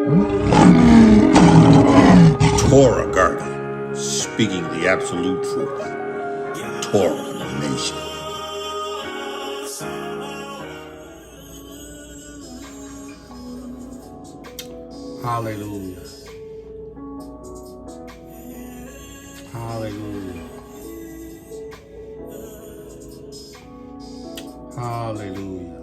ToRaH GuArDiAn, speaking the absolute truth. ToRaH for the nation. Hallelujah. Hallelujah. Hallelujah.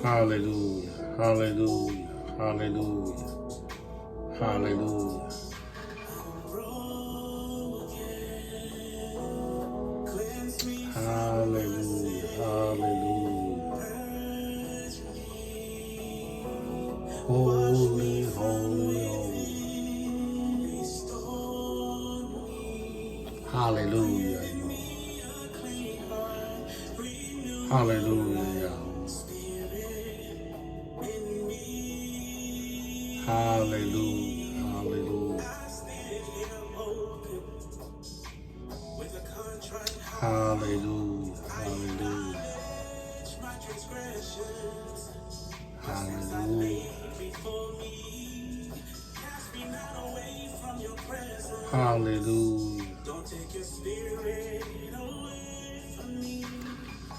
Hallelujah. Hallelujah. Hallelujah. Hallelujah. Hallelujah. Hallelujah. Holy, holy, holy. Hallelujah. Hallelujah. Hallelujah. Hallelujah. Hallelujah. Hallelujah. Hallelujah. Hallelujah.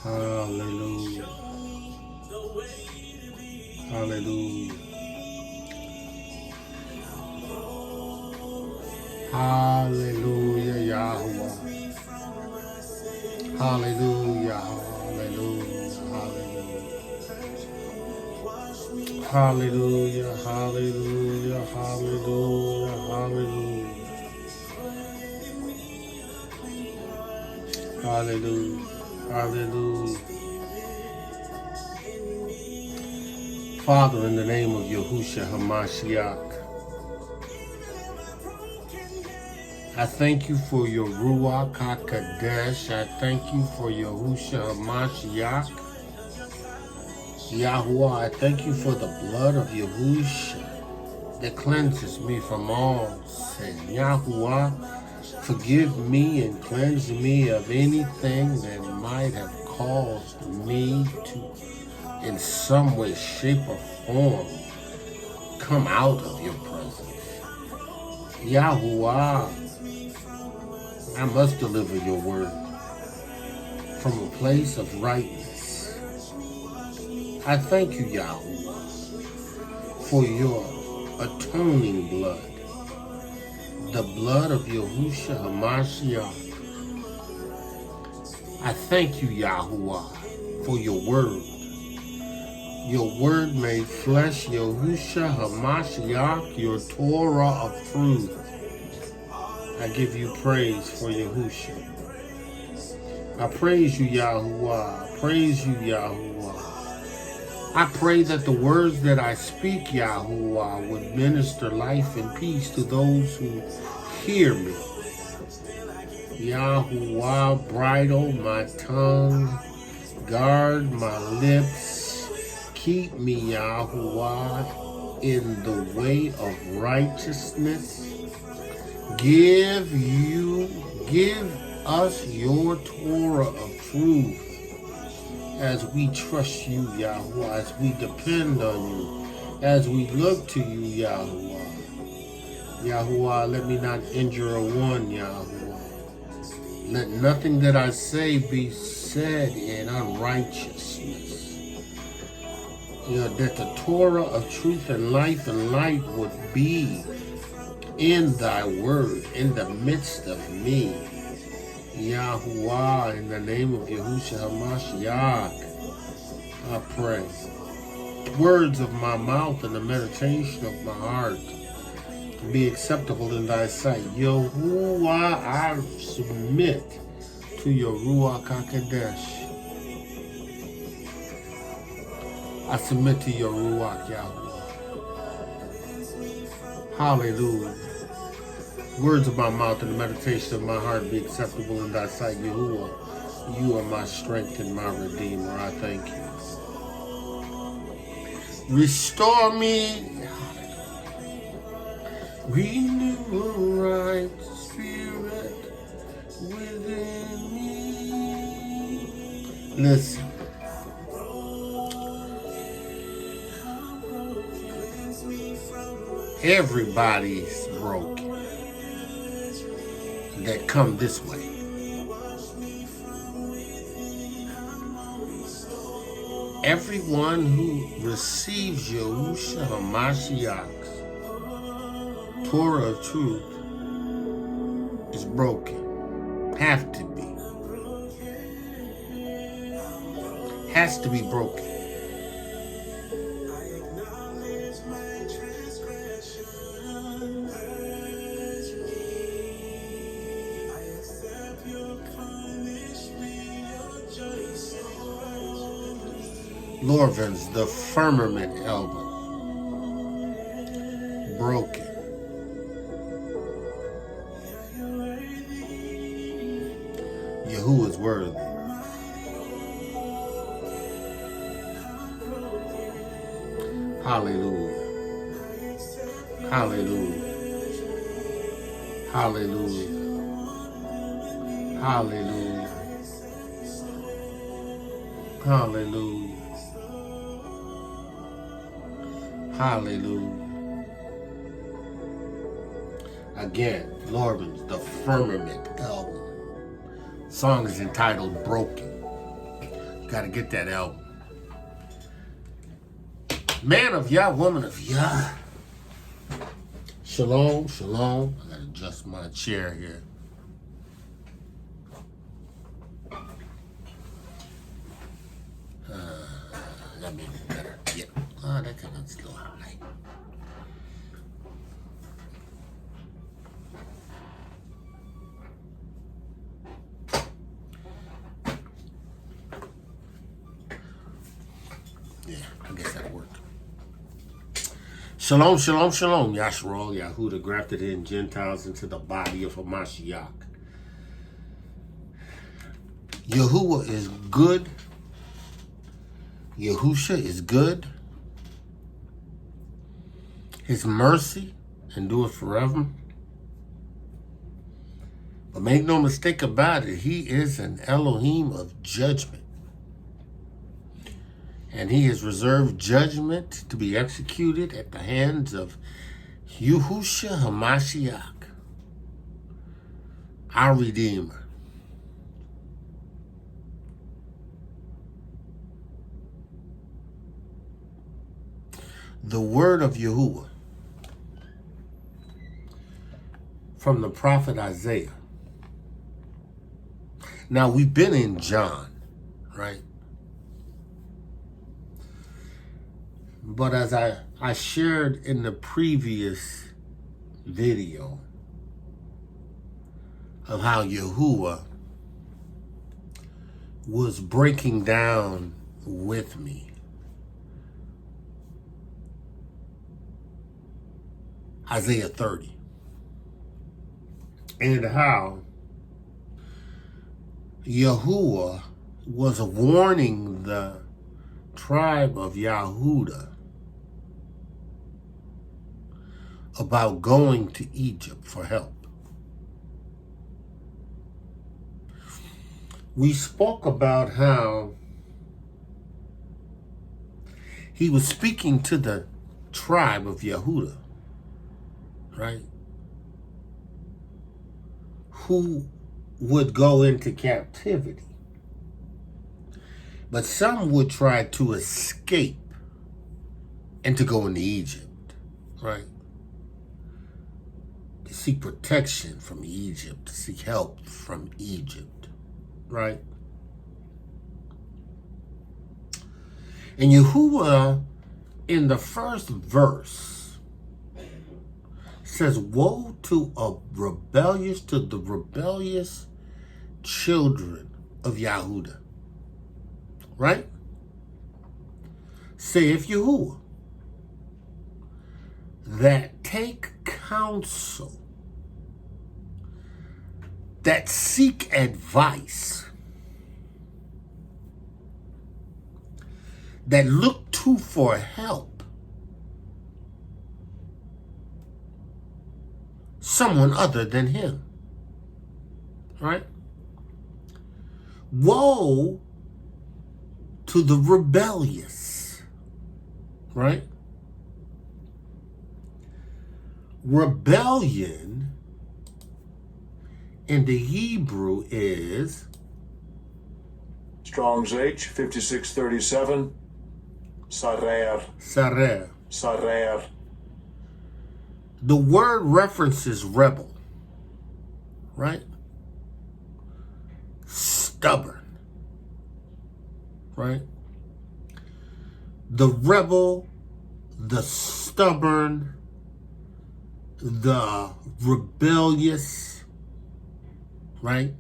Hallelujah. Hallelujah. Hallelujah, Yahuwah. Hallelujah. Hallelujah. Hallelujah. Hallelujah. Hallelujah. Hallelujah. Hallelujah. Hallelujah. Father, in the name of YAHUSHA HA'MASHIACH, I thank you for your RUACH HaKadosh. I thank you for YAHUSHA HA'MASHIACH. Yahuwah, I thank you for the blood of Yahusha that cleanses me from all sin. Yahuwah, forgive me and cleanse me of anything that might have caused me to, in some way, shape, or form, come out of your presence. Yahuwah, I must deliver your word from a place of rightness. I thank you, Yahuwah, for your atoning blood, the blood of YAHUSHA HA'MASHIACH. I thank you, Yahuwah, for your word made flesh, YAHUSHA HA'MASHIACH, your ToRaH of truth. I give you praise for Yahusha. I praise you, Yahuwah. I praise you, Yahuwah. I pray that the words that I speak, Yahuwah, would minister life and peace to those who hear me. Yahuwah, bridle my tongue, guard my lips, keep me, Yahuwah, in the way of righteousness. Give us your ToRaH of truth as we trust you, Yahuwah, as we depend on you, as we look to you, Yahuwah. Yahuwah, let me not injure a one, Yahuwah. Let nothing that I say be said in unrighteousness. That the ToRaH of truth and life and light would be in thy word, in the midst of me. Yahuwah, in the name of YAHUSHA HA'MASHIACH, I pray. Words of my mouth and the meditation of my heart be acceptable in thy sight. Yahuwah, I submit to your RUACH HaKadosh. I submit to your RUACH, Yahuwah. Hallelujah. Words of my mouth and the meditation of my heart be acceptable in thy sight, Yahuwah. You are my strength and my redeemer. I thank you. Restore me. Renew a right spirit within me. Listen. Everybody's broken that come this way. Everyone who receives YAHUSHA HA'MASHIACH's ToRaH of truth is broken. Have to be. Has to be broken. Lorvins, the firmament album, broken. Yahuwah is worthy. Hallelujah. Hallelujah. Hallelujah. Hallelujah. Hallelujah. Hallelujah. Again, Lorvins, the firmament album. Song is entitled Broken. Gotta get that album. Man of Yah, woman of Yah. Shalom, shalom. I gotta adjust my chair here. That made it better. Yeah. Oh, that kind of still high. Yeah, I guess that'll work. Shalom, shalom, shalom. Yashar'el, Yahudah, Grafted Gentiles into the body of HaMashiach. Yahuwah is good. YAHUSHA is good. His mercy endures forever. But make no mistake about it, he is an Elohim of judgment. And he has reserved judgment to be executed at the hands of YAHUSHA HA'MASHIACH, our Redeemer. The word of Yahuwah from the prophet Isaiah. Now, we've been in John, right? But as I shared in the previous video of how Yahuwah was breaking down with me Isaiah 30, and how Yahuwah was warning the tribe of Yahudah about going to Egypt for help. We spoke about how he was speaking to the tribe of Yahudah, right? Who would go into captivity. But some would try to escape and to go into Egypt, right? To seek protection from Egypt, to seek help from Egypt, right? And Yahuwah, in the first verse, says, woe to the rebellious children of Yahudah. Right? Saith Yahuwah, that take counsel, that seek advice, that look to for help someone other than him. Right? Woe to the rebellious. Right? rebellion in the Hebrew is Strong's H 5637. Sarer. sarer. Sarer. The word references rebel, right? Stubborn, right? The rebel, the stubborn, the rebellious, right?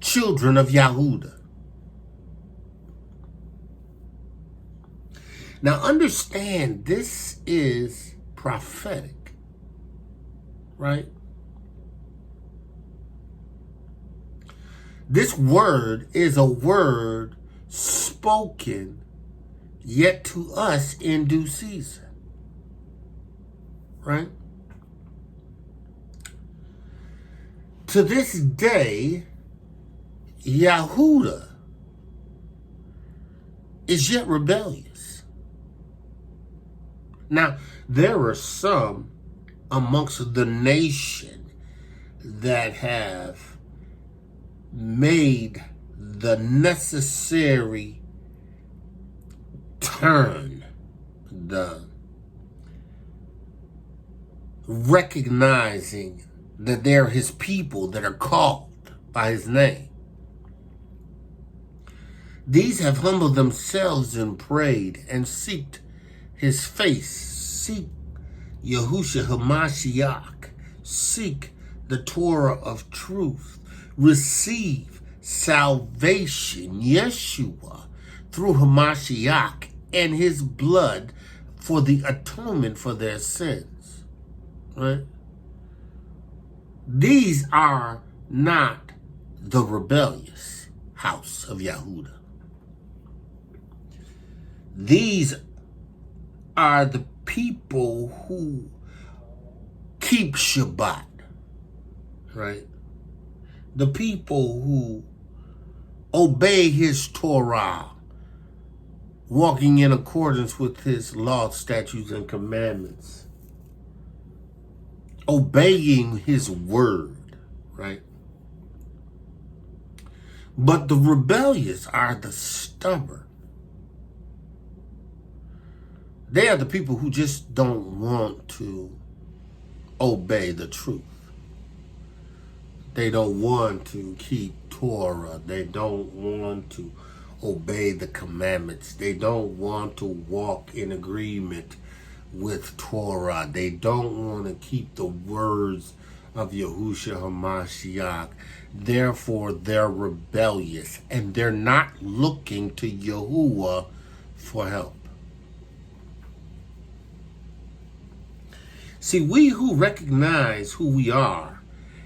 Children of Yahudah. Now understand, this is prophetic, right? This word is a word spoken yet to us in due season, right? To this day, Yahudah is yet rebellious. Now, there are some amongst the nation that have made the necessary turn, the recognizing that they're his people that are called by his name. These have humbled themselves and prayed and seeked his face, seek YAHUSHA HA'MASHIACH, seek the ToRaH of truth, receive salvation, Yeshua, through Hamashiach and his blood for the atonement for their sins, right? These are not the rebellious house of Yahudah. These are the people who keep Shabbat, right? The people who obey his ToRaH, walking in accordance with his laws, statutes, and commandments, obeying his word, right? But the rebellious are the stubborn. They are the people who just don't want to obey the truth. They don't want to keep ToRaH. They don't want to obey the commandments. They don't want to walk in agreement with ToRaH. They don't want to keep the words of YAHUSHA HA'MASHIACH. Therefore, they're rebellious, and they're not looking to Yahuwah for help. See, we who recognize who we are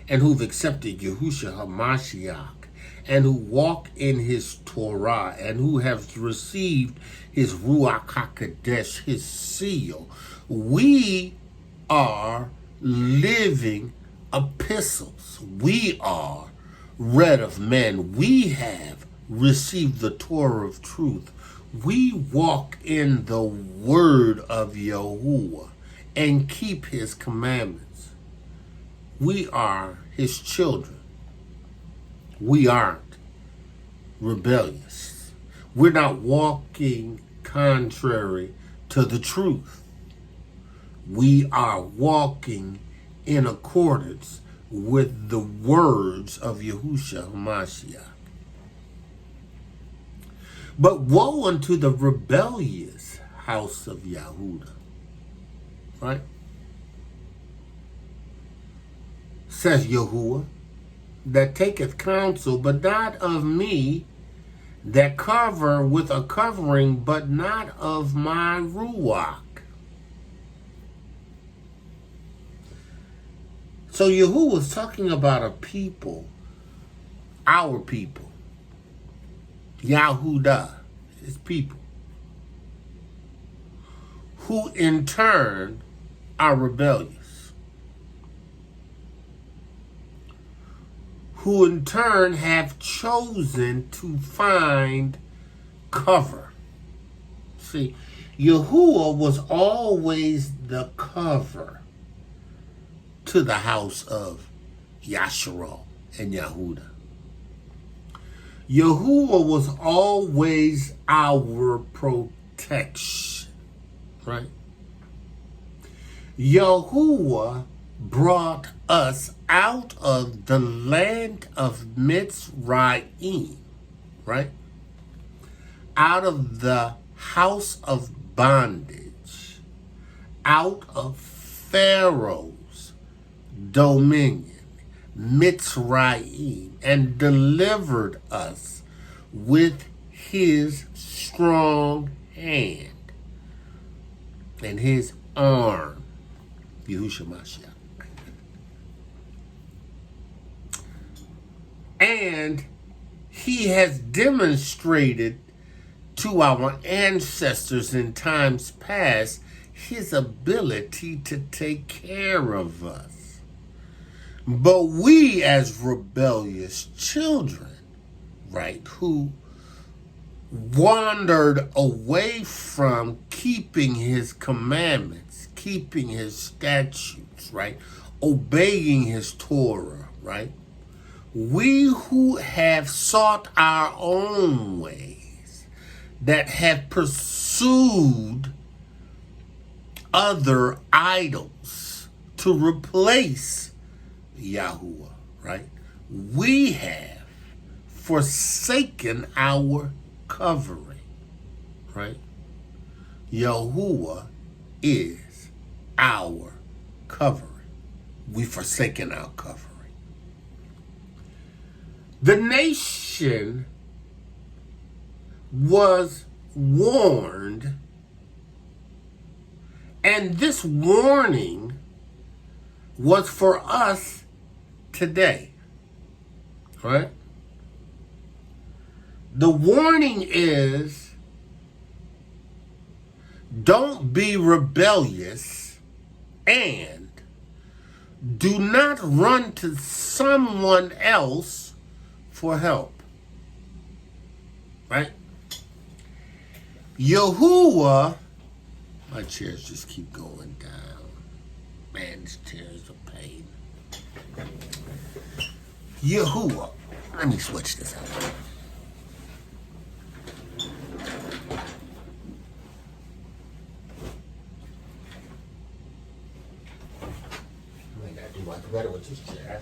and who've accepted YAHUSHA HA'MASHIACH and who walk in his ToRaH and who have received his RUACH HaKodesh, his seal, we are living epistles. We are read of men. We have received the ToRaH of truth. We walk in the word of Yahuwah and keep his commandments. We are his children. We aren't rebellious. We're not walking contrary to the truth. We are walking in accordance with the words of YAHUSHA HA'MASHIACH. But woe unto the rebellious house of Yahudah. Right? Says Yahuwah, that taketh counsel, but not of me, that cover with a covering, but not of my RUACH. So Yahuwah was talking about a people, our people, Yahudah, his people, who in turn are rebellious, who in turn have chosen to find cover. See, Yahuwah was always the cover to the house of Yashar'el and Yahudah. Yahuwah was always our protection, right? Yahuwah brought us out of the land of Mitsrayim, right? Out of the house of bondage, out of Pharaoh's dominion, Mitsrayim, and delivered us with his strong hand and his arm, YAHUSHA HA'MASHIACH. And he has demonstrated to our ancestors in times past his ability to take care of us. But we as rebellious children, right, who wandered away from keeping his commandments, keeping his statutes, right, obeying his ToRaH, right, we who have sought our own ways, that have pursued other idols to replace Yahuwah, right? We have forsaken our covering, right? Yahuwah is our covering. We've forsaken our covering. The nation was warned, and this warning was for us today, right? The warning is, don't be rebellious, and do not run to someone else for help, right? Yahuwah, my chairs just keep going down. Man, these chairs are pain. Yahuwah, let me switch this out. I gotta do much better with this chair.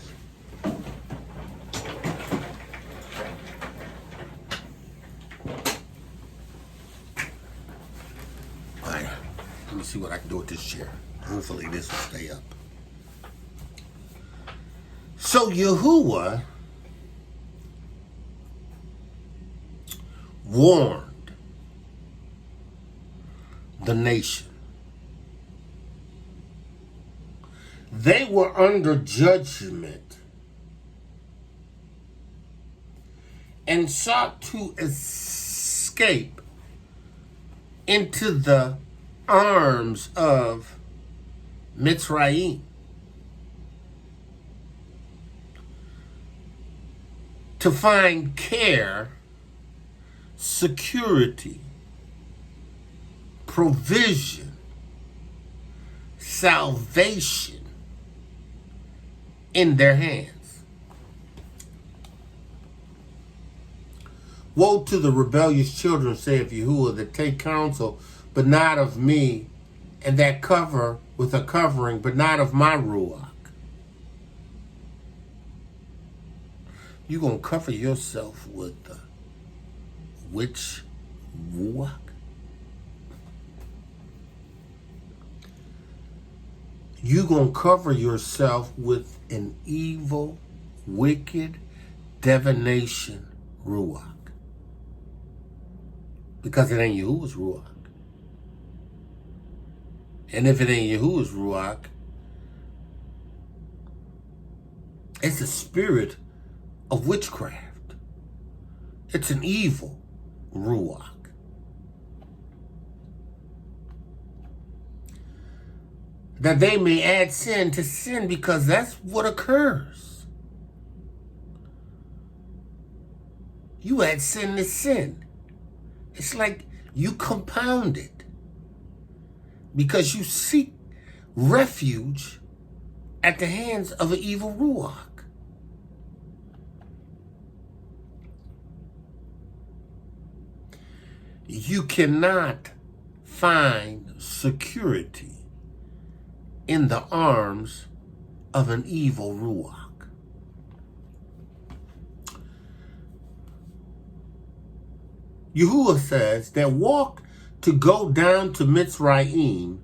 Let me see what I can do with this chair. Hopefully this will stay up. So Yahuwah warned the nation. They were under judgment and sought to escape into the arms of Mitsrayim, to find care, security, provision, salvation in their hands. Woe to the rebellious children, saith Yahuwah, that take counsel, but not of me, and that cover with a covering, but not of my RUACH. You gonna cover yourself with which RUACH? You gonna cover yourself with an evil, wicked, divination RUACH. Because it ain't Yahuwah's RUACH. And if it ain't Yahuwah's RUACH, it's a spirit of witchcraft. It's an evil RUACH. That they may add sin to sin, because that's what occurs. You add sin to sin. It's like you compound it. Because you seek refuge at the hands of an evil RUACH. You cannot find security in the arms of an evil RUACH. Yahuwah says that walk to go down to Mitsrayim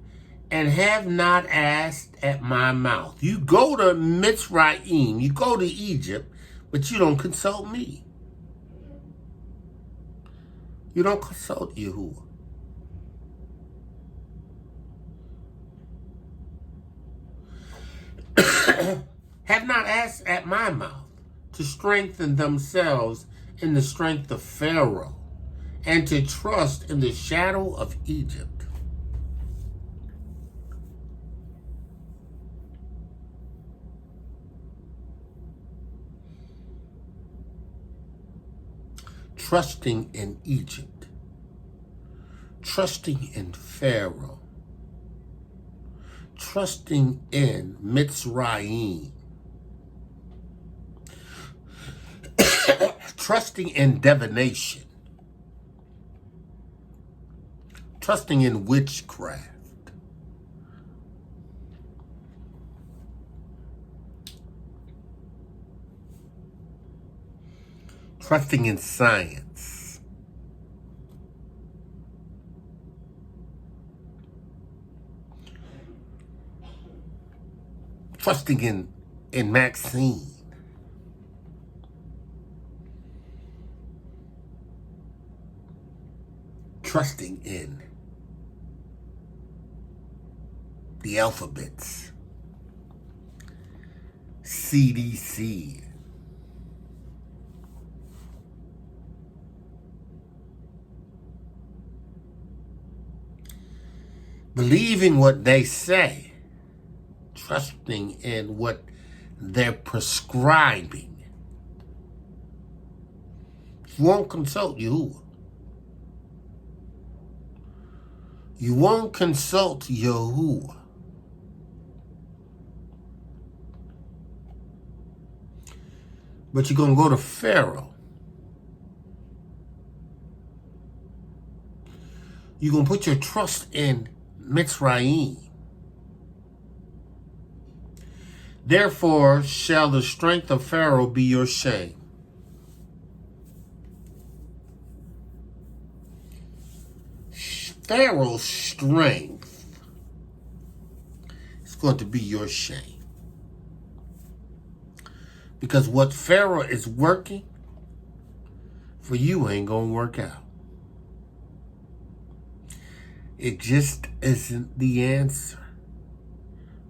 and have not asked at my mouth. You go to Mitsrayim, you go to Egypt, but you don't consult me. You don't consult Yahuwah. Have not asked at my mouth to strengthen themselves in the strength of Pharaoh and to trust in the shadow of Egypt. Trusting in Egypt, trusting in Pharaoh, trusting in Mitsrayim, trusting in divination, trusting in witchcraft, trusting in science, trusting in Maxine, trusting in the alphabets, CDC, believing what they say, trusting in what they're prescribing. You won't consult Yahuwah. You won't consult Yahuwah. But you're going to go to Pharaoh. You're going to put your trust in Mitsrayim. Therefore shall the strength of Pharaoh be your shame. Pharaoh's strength is going to be your shame. Because what Pharaoh is working for you ain't going to work out. It just isn't the answer.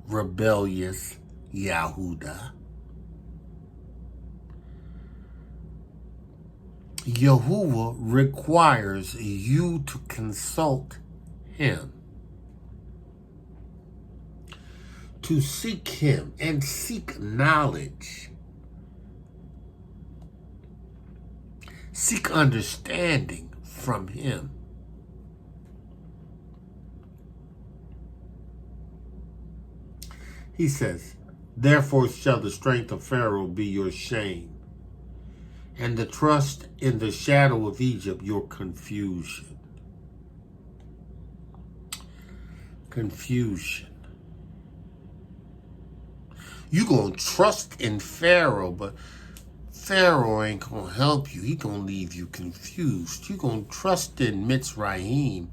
Rebellious Yahudah. Yahuwah requires you to consult him, to seek him and seek knowledge, seek understanding from him. He says, therefore shall the strength of Pharaoh be your shame, and the trust in the shadow of Egypt your confusion. Confusion. You're going to trust in Pharaoh, but Pharaoh ain't going to help you. He going to leave you confused. You're going to trust in Mitsrayim,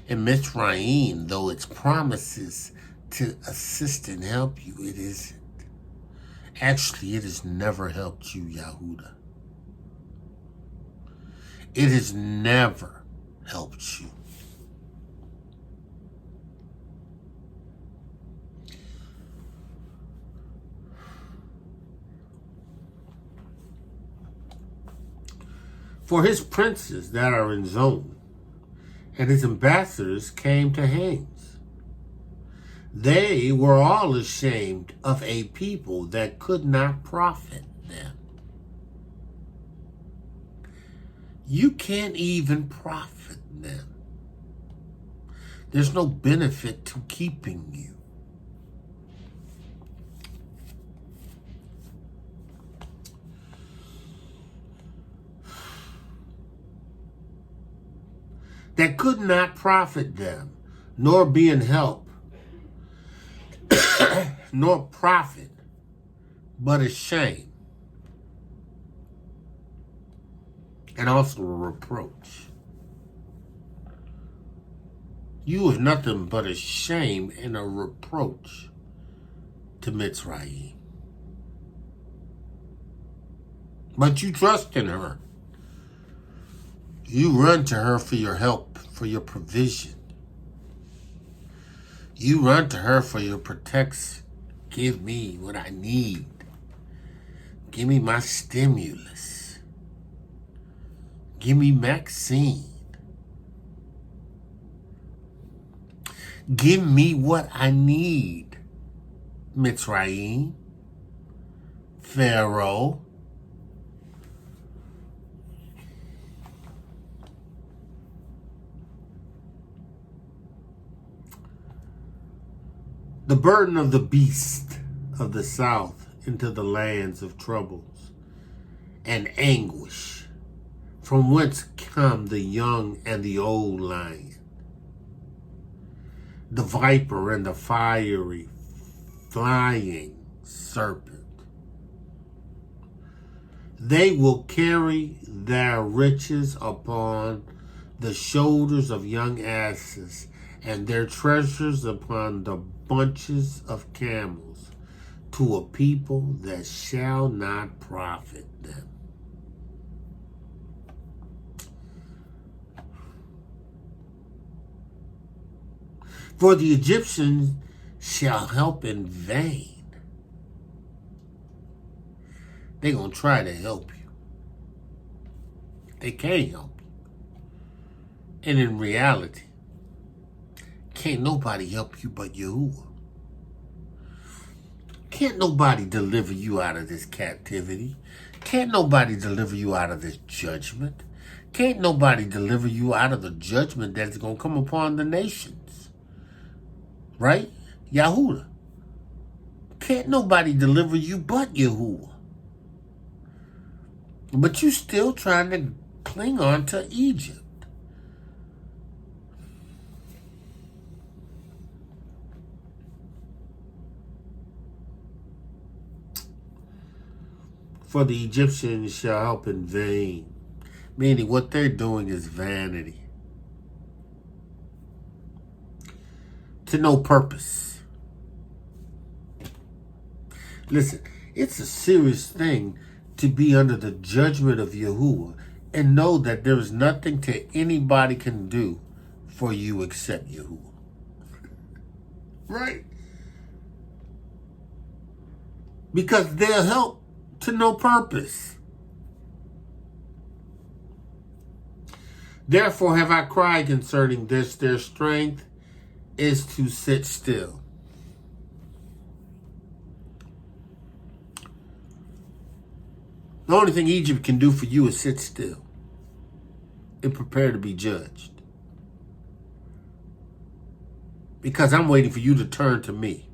and Mitsrayim, though its promises to assist and help you, it isn't. Actually, it has never helped you, Yahudah. It has never helped you. For his princes that are in Zone, and his ambassadors came to Hanes. They were all ashamed of a people that could not profit them. You can't even profit them. There's no benefit to keeping you. that could not profit them, nor be in help, nor profit, but a shame, and also a reproach. You was nothing but a shame and a reproach to Mitsrayim. But you trust in her. You run to her for your help, for your provision. You run to her for your protection. Give me what I need. Give me my stimulus. Give me vaccine. Give me what I need, Mitsrayim, Pharaoh. The burden of the beast of the south into the lands of troubles and anguish, from whence come the young and the old lion, the viper and the fiery flying serpent. They will carry their riches upon the shoulders of young asses, and their treasures upon the bunches of camels, to a people that shall not profit them. For the Egyptians shall help in vain. They're going to try to help you. They can't help you. And in reality, can't nobody help you but Yahuwah. Can't nobody deliver you out of this captivity. Can't nobody deliver you out of this judgment. Can't nobody deliver you out of the judgment that's going to come upon the nations. Right? Yahudah. Can't nobody deliver you but Yahuwah. But you still trying to cling on to Egypt. For the Egyptians shall help in vain. Meaning what they're doing is vanity. To no purpose. Listen, it's a serious thing to be under the judgment of Yahuwah and know that there is nothing that anybody can do for you except Yahuwah. Right? Because they'll help to no purpose. Therefore have I cried concerning this, their strength is to sit still. The only thing Egypt can do for you is sit still and prepare to be judged. Because I'm waiting for you to turn to me.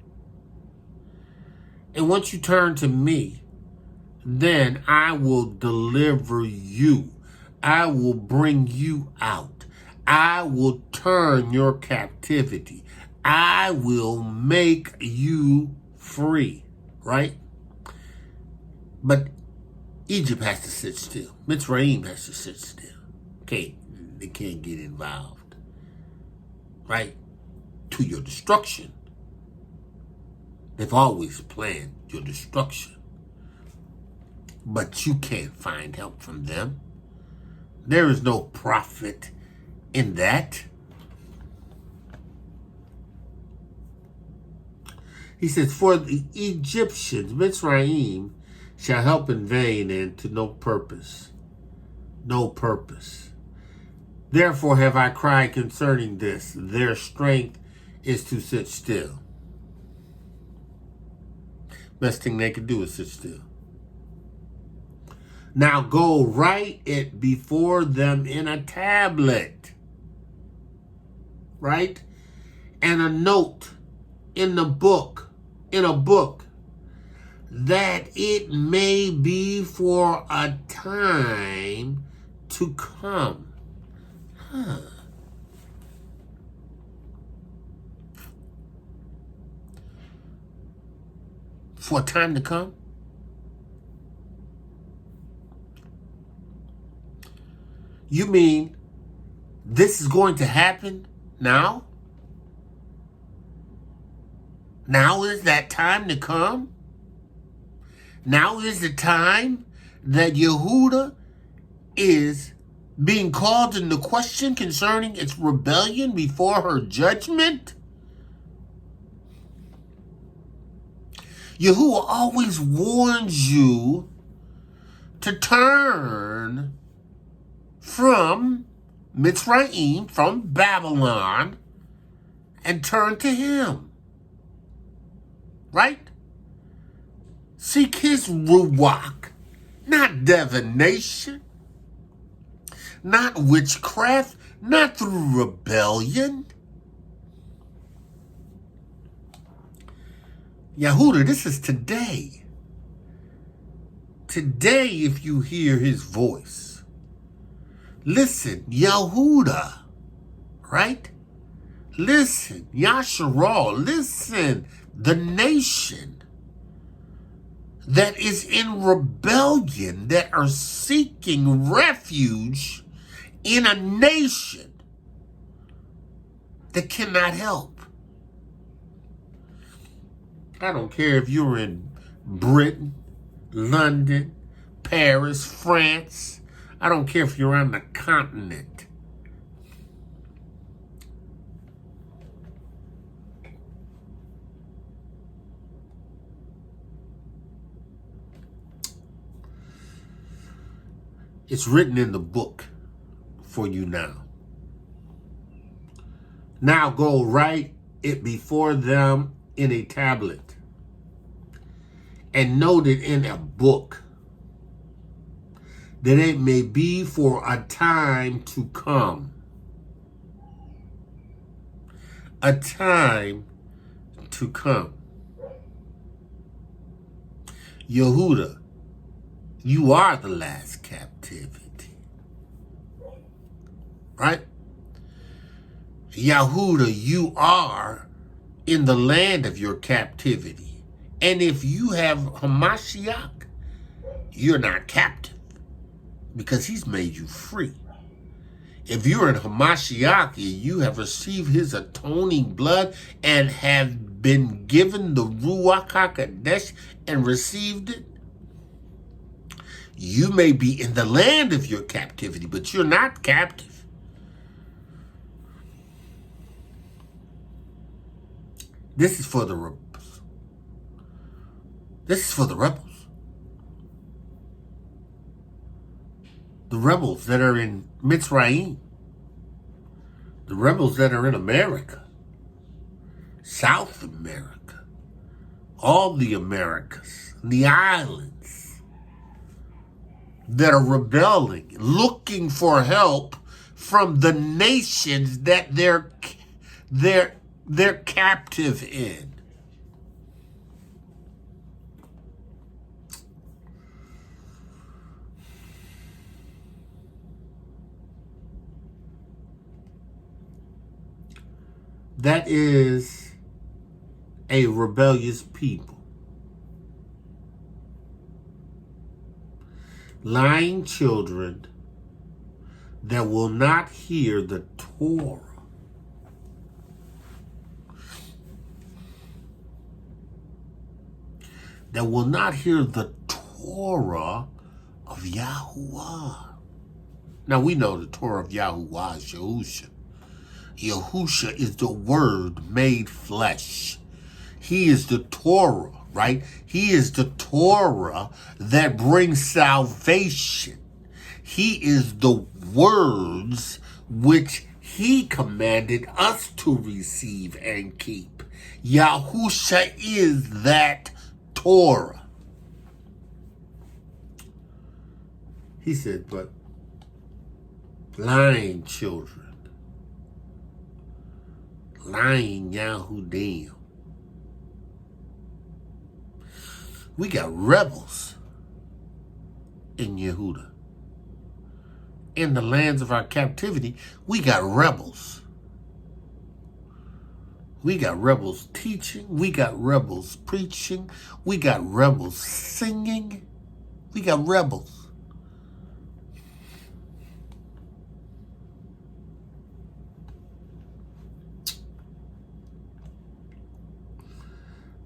And once you turn to me, then I will deliver you. I will bring you out. I will turn your captivity. I will make you free, right? But Egypt has to sit still. Mitsrayim has to sit still. They can't get involved, right? To your destruction. They've always planned your destruction. But you can't find help from them. There is no profit in that. He says, for the Egyptians, Mitsrayim, shall help in vain and to no purpose. No purpose. Therefore have I cried concerning this. Their strength is to sit still. Best thing they can do is sit still. Now go write it before them in a tablet. Right? And a note in the book. In a book. That it may be for a time to come. for a time to come? You mean this is going to happen now? Now is that time to come? Now is the time that Yahudah is being called into question concerning its rebellion before her judgment? Yahudah always warns you to turn from Mitsrayim, from Babylon, and turn to him. Right? Seek his RUACH, not divination, not witchcraft, not through rebellion. Yahudah, this is today. Today, if you hear his voice, listen, Yahudah, right? Listen, Yashar'el, listen, the nation that is in rebellion, that are seeking refuge in a nation that cannot help. I don't care if you're in Britain, London, Paris, France. I don't care if you're on the continent. It's written in the book for you now. Now go write it before them in a tablet and note it in a book, that it may be for a time to come. A time to come. Yahudah, you are the last captivity. Right? Yahudah, you are in the land of your captivity. And if you have HaMashiach, you're not captive, because he's made you free. If you're in HaMashiach, you have received his atoning blood and have been given the RUACH HaKodesh and received it, you may be in the land of your captivity, but you're not captive. This is for the rebels. This is for the rebels. The rebels that are in Mitsrayim. The rebels that are in America. South America. All the Americas. The islands. That are rebelling. Looking for help from the nations that they're captive in. That is a rebellious people. Lying children that will not hear the ToRaH. That will not hear the ToRaH of Yahuah. Now we know the ToRaH of Yahuah is YAHUSHA. YAHUSHA is the Word made flesh. He is the ToRaH, right? He is the ToRaH that brings salvation. He is the words which he commanded us to receive and keep. YAHUSHA is that ToRaH. He said, but lying children, lying Yahudim. We got rebels in Yahudah. In the lands of our captivity, we got rebels We got rebels teaching. We got rebels preaching. We got rebels singing. We got rebels.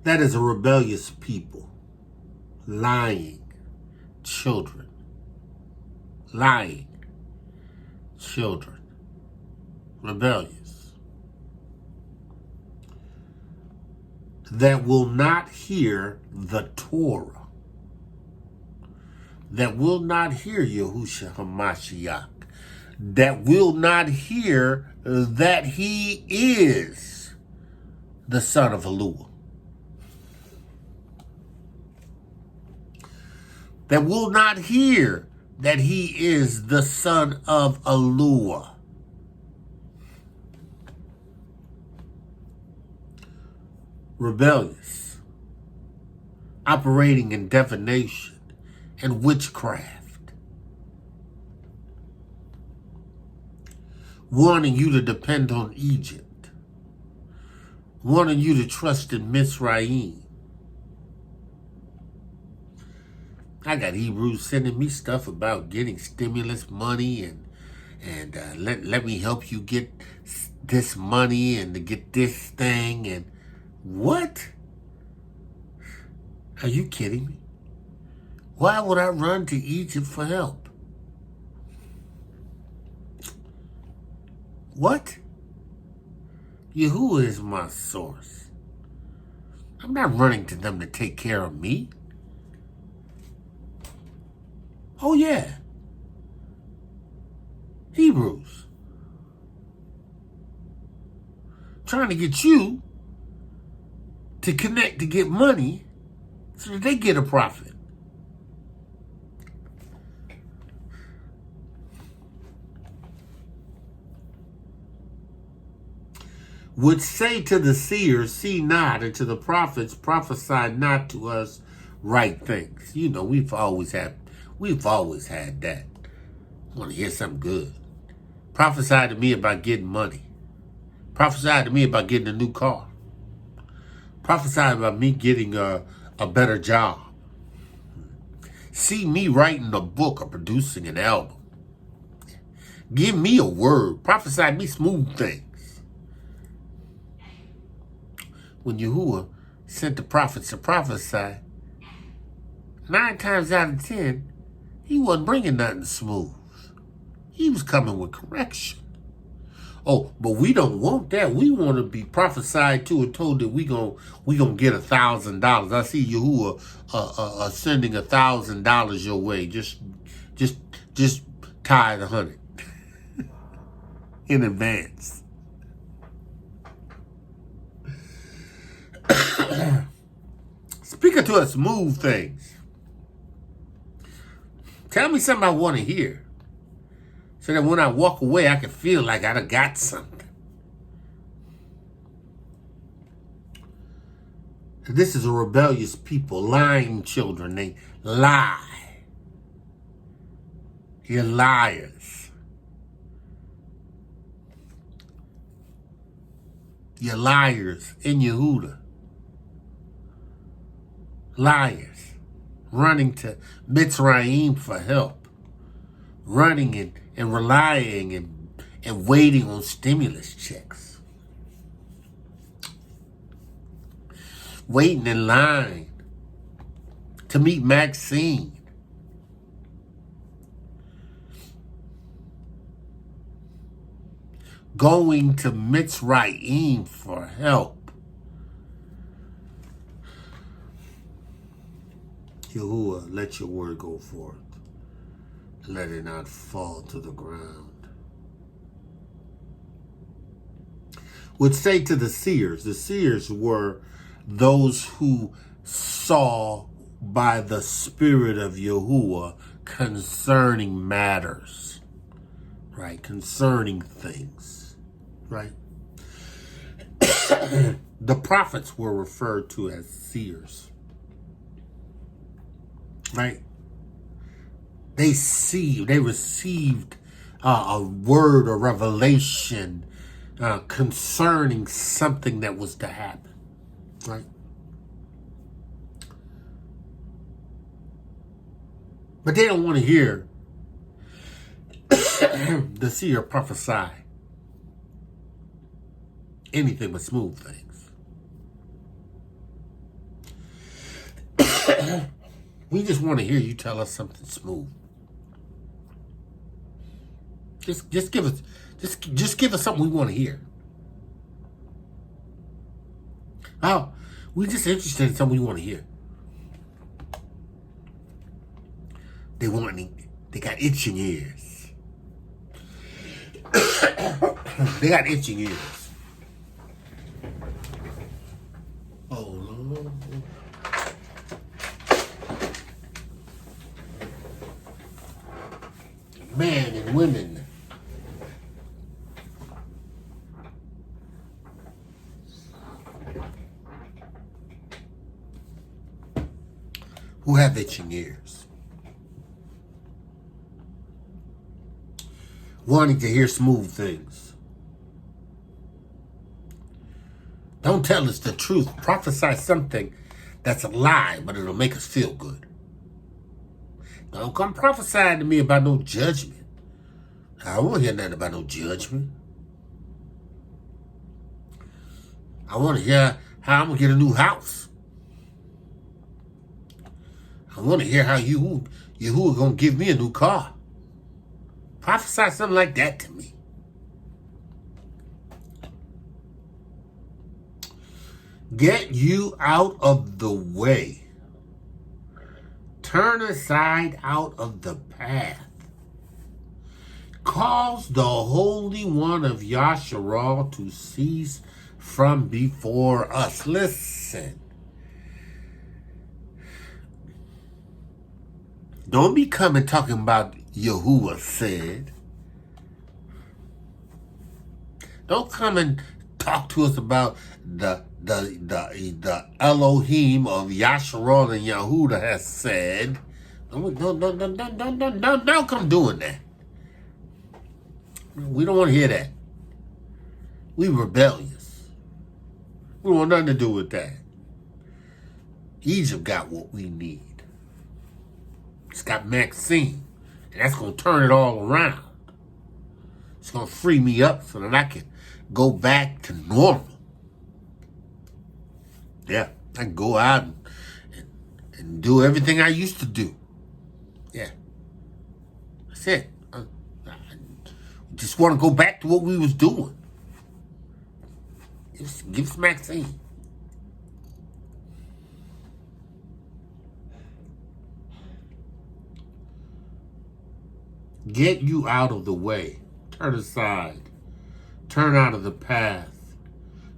That is a rebellious people. Lying children. Lying children. Rebellious. That will not hear the Torah. That will not hear YAHUSHA HA'MASHIACH. That will not hear that he is the son of Yahudah. That will not hear that he is the son of Yahudah. Rebellious, operating in divination and witchcraft, wanting you to depend on Egypt, wanting you to trust in Mitsrayim. I got Hebrews sending me stuff about getting stimulus money and let me help you get this money and to get this thing. And what? Are you kidding me? Why would I run to Egypt for help? What? Yahudah is my source. I'm not running to them to take care of me. Oh, yeah. Hebrews. Trying to get you to connect to get money so that they get a profit. Would say to the seers, see not, and to the prophets, prophesy not to us right things. You know, we've always had that. I want to hear something good. Prophesy to me about getting money. Prophesy to me about getting a new car. Prophesy about me getting a better job. See me writing a book or producing an album. Give me a word. Prophesy me smooth things. When Yahudah sent the prophets to prophesy, 9 times out of 10, he wasn't bringing nothing smooth. He was coming with correction. Oh, but we don't want that. We want to be prophesied to and told that we gonna get $1,000. I see Yahudah sending $1,000 your way. Just tithe 100 in advance. Speaking to us smooth things. Tell me something I want to hear. So that when I walk away, I can feel like I done got something. This is a rebellious people, lying children. They lie. You're liars. You're liars in Yahudah. Liars. Running to Mitsrayim for help. Running and relying and waiting on stimulus checks. Waiting in line to meet Maxine. Going to Mitsrayim for help. Yahudah, let your word go forth. Let it not fall to the ground. Would say to the seers were those who saw by the Spirit of Yahudah concerning matters, right? Concerning things, right? The prophets were referred to as seers, right? They received a word or revelation concerning something that was to happen, right? But they don't want to hear the seer prophesy anything but smooth things. We just want to hear you tell us something smooth. Just give us something we want to hear. Oh, we're just interested in something we want to hear. They got itching ears. They got itching ears. Oh, Lord. Men and women. Who have itching ears. Wanting to hear smooth things. Don't tell us the truth. Prophesy something that's a lie, but it'll make us feel good. Don't come prophesying to me about no judgment. I won't hear nothing about no judgment. I want to hear how I'm going to get a new house. I want to hear how Yahuwah going to give me a new car. Prophesy something like that to me. Get you out of the way. Turn aside out of the path. Cause the Holy One of Yashar'el to cease from before us. Listen. Don't be coming talking about Yahuwah said. Don't come and talk to us about the Elohim of Yashar'el and Yahudah has said. Don't come doing that. We don't want to hear that. We rebellious. We don't want nothing to do with that. Egypt got what we need. It's got Maxine. And that's going to turn it all around. It's going to free me up so that I can go back to normal. Yeah, I can go out and do everything I used to do. Yeah. That's it. I just want to go back to what we was doing. Just give us Maxine. Get you out of the way. Turn aside. Turn out of the path.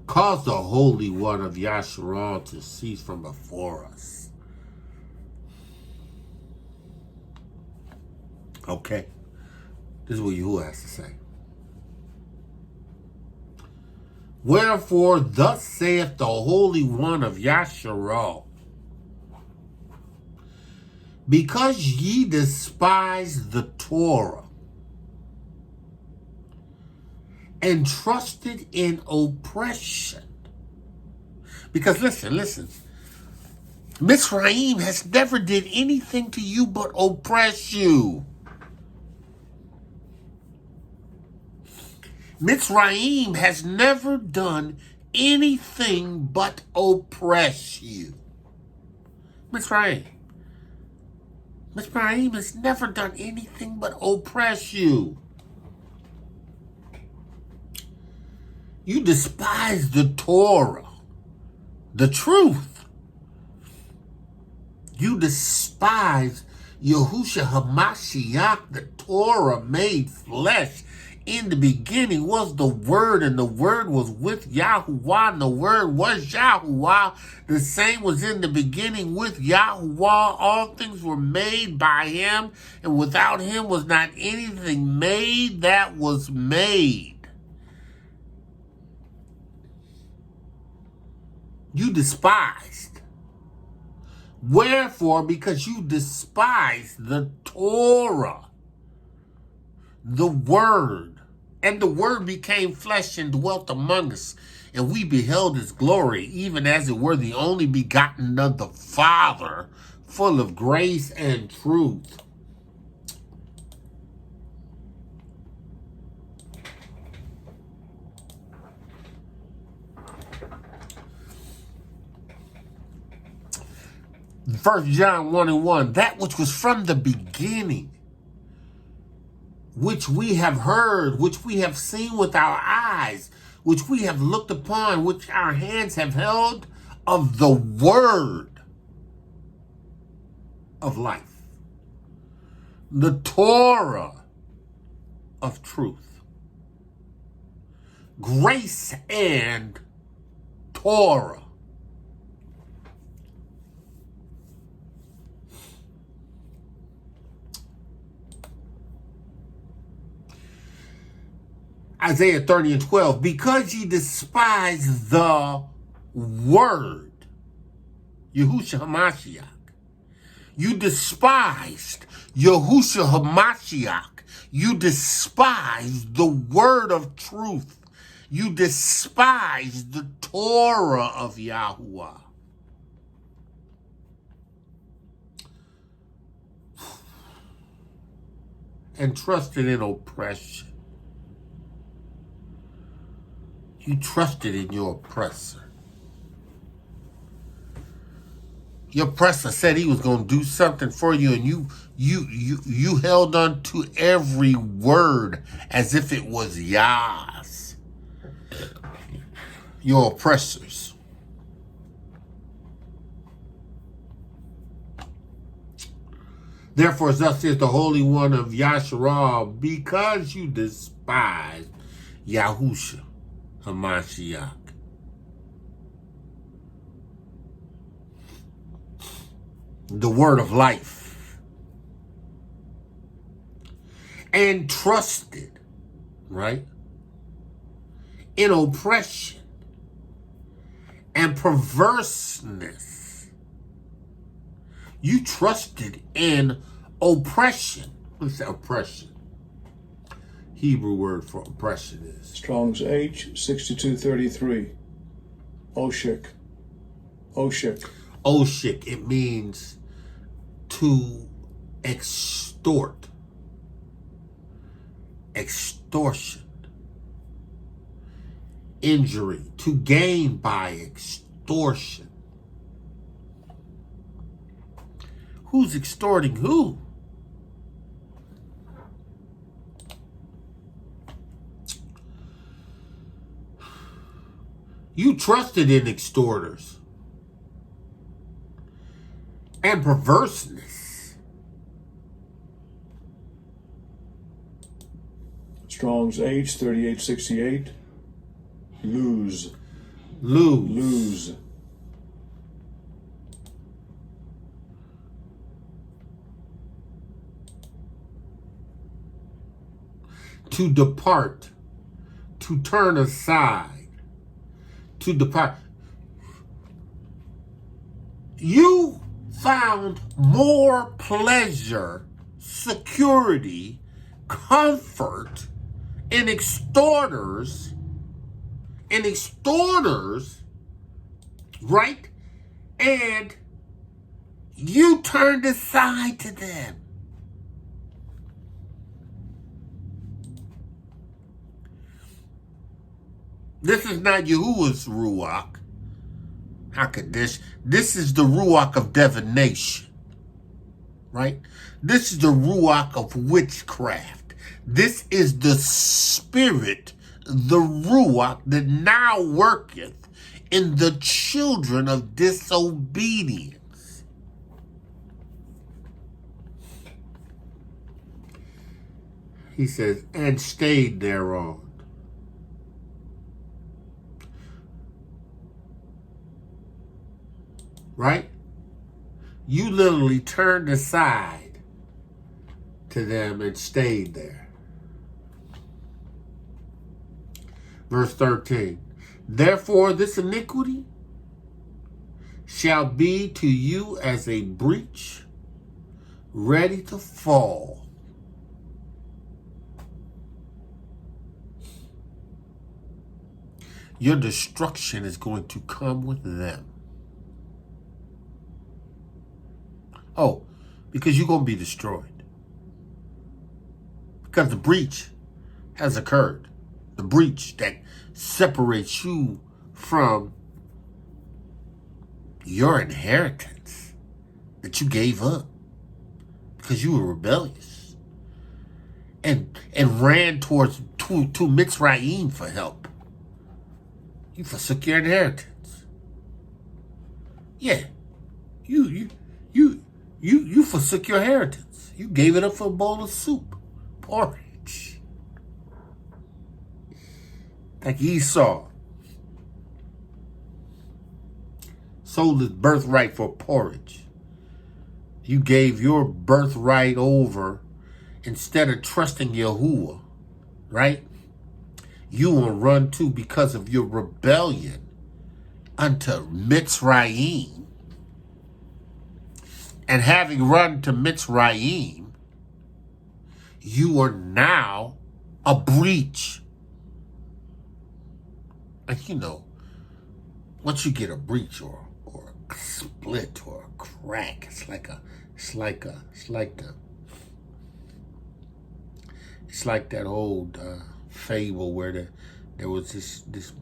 Cause the Holy One of Yashar'el to cease from before us. Okay. This is what Yahuwah has to say. Wherefore, thus saith the Holy One of Yashar'el, because ye despise the ToRaH and trusted in oppression. Because listen. Mitsrayim has never did anything to you but oppress you. Mitsrayim has never done anything but oppress you. Mitsrayim has never done anything but oppress you. You despise the ToRaH, the truth. You despise YAHUSHA HA'MASHIACH, the ToRaH made flesh. In the beginning was the Word, and the Word was with Yahuwah, and the Word was Yahuwah. The same was in the beginning with Yahuwah. All things were made by Him, and without Him was not anything made that was made. You despised. Wherefore, because you despise the ToRaH, the Word, And the Word became flesh and dwelt among us, and we beheld his glory, even as it were the only begotten of the Father, full of grace and truth. First John 1:1, that which was from the beginning, which we have heard, which we have seen with our eyes, which we have looked upon, which our hands have held, of the word of life, the Torah of truth, grace and Torah. Isaiah 30:12, because ye despise the word, YAHUSHA HA'MASHIACH. You despised YAHUSHA HA'MASHIACH. You despised the word of truth. You despised the Torah of Yahuwah. And trusted in oppression. You trusted in your oppressor. Your oppressor said he was going to do something for you, and you held on to every word as if it was YAHUAH'S. Your oppressors. Therefore, thus says the Holy One of Yashar'el, because you despise YAHUSHA HA'MASHIACH, the word of life, and trusted, right, in oppression and perverseness. You trusted in oppression. What's that oppression? Hebrew word for oppression is Strong's H 6233. Oshik. Oshik. Oshik. It means to extort, extortion, injury, to gain by extortion. Who's extorting who? You trusted in extorters and perverseness. Strong's H 3868. Lose. Lose. Lose. To depart, to turn aside, to depart. You found more pleasure, security, comfort in extorters, right? And you turned aside to them. This is not Yahuwah's RUACH. HaKadosh. This is the RUACH of divination. Right? This is the RUACH of witchcraft. This is the spirit, the RUACH that now worketh in the children of disobedience. He says, and stayed thereon. Right? You literally turned aside to them and stayed there. Verse 13. Therefore, this iniquity shall be to you as a breach ready to fall. your destruction is going to come with them. Oh, because you're going to be destroyed. Because the breach has occurred. The breach that separates you from your inheritance that you gave up because you were rebellious and ran towards to Mitsrayim for help. You forsook your inheritance. Yeah, you forsook your inheritance. You gave it up for a bowl of soup, porridge, like Esau sold his birthright for porridge. You gave your birthright over instead of trusting Yahuwah, right? You will run to because of your rebellion unto Mitsrayim. And having run to Mitsrayim, you are now a breach. And you know, once you get a breach or a split or a crack, it's like that old fable where there was this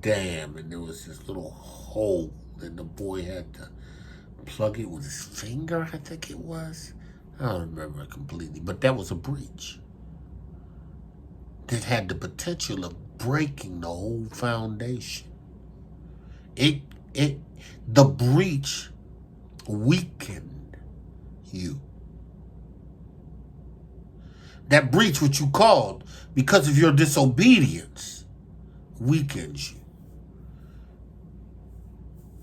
dam and there was this little hole and the boy had to plug it with his finger, I think it was. I don't remember it completely, but that was a breach that had the potential of breaking the whole foundation. The breach weakened you. That breach, which you called because of your disobedience, weakens you.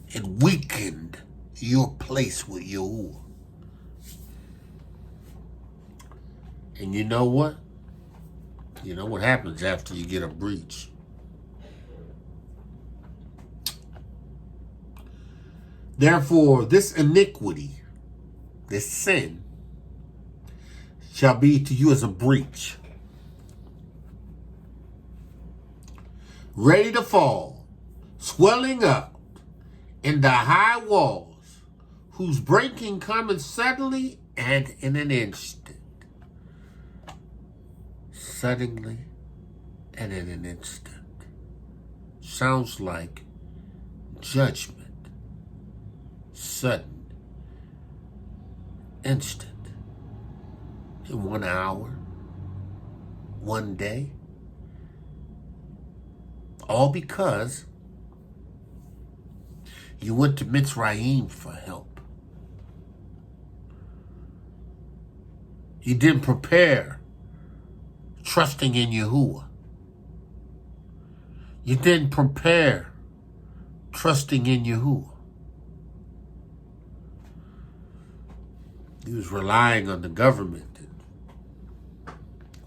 It weakened your place with Yahuwah. And you know what? You know what happens after you get a breach? Therefore, this iniquity, this sin, shall be to you as a breach, ready to fall, swelling up in the high walls, whose breaking cometh suddenly and in an instant. Suddenly and in an instant. Sounds like judgment. Sudden. Instant. In 1 hour. 1 day. All because you went to Mitsrayim for help. You didn't prepare trusting in Yahuwah. You didn't prepare trusting in Yahuwah. You was relying on the government and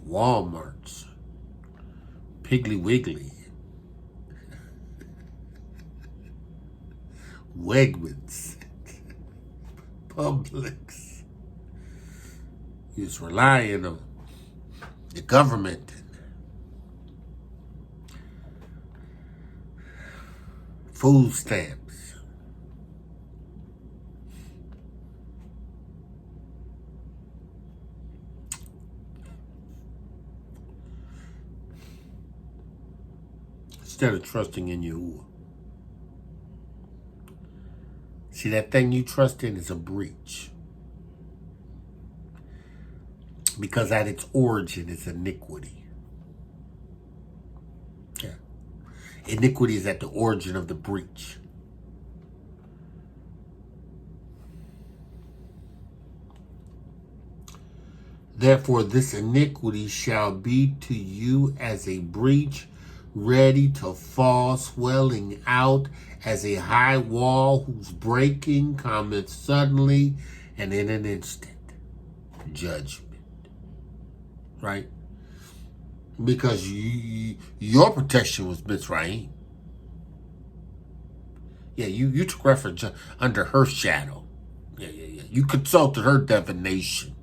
Walmarts, Piggly Wiggly, Wegmans, Publix. You was relying on the government and food stamps. Instead of trusting in Yahuwah. See, that thing you trust in is a breach. Because at its origin is iniquity. Yeah. Iniquity is at the origin of the breach. Therefore, this iniquity shall be to you as a breach, ready to fall, swelling out as a high wall, whose breaking cometh suddenly and in an instant. Judgment. Right? Because your protection was Mitsrayim. Yeah, you took refuge under her shadow. Yeah. You consulted her divination.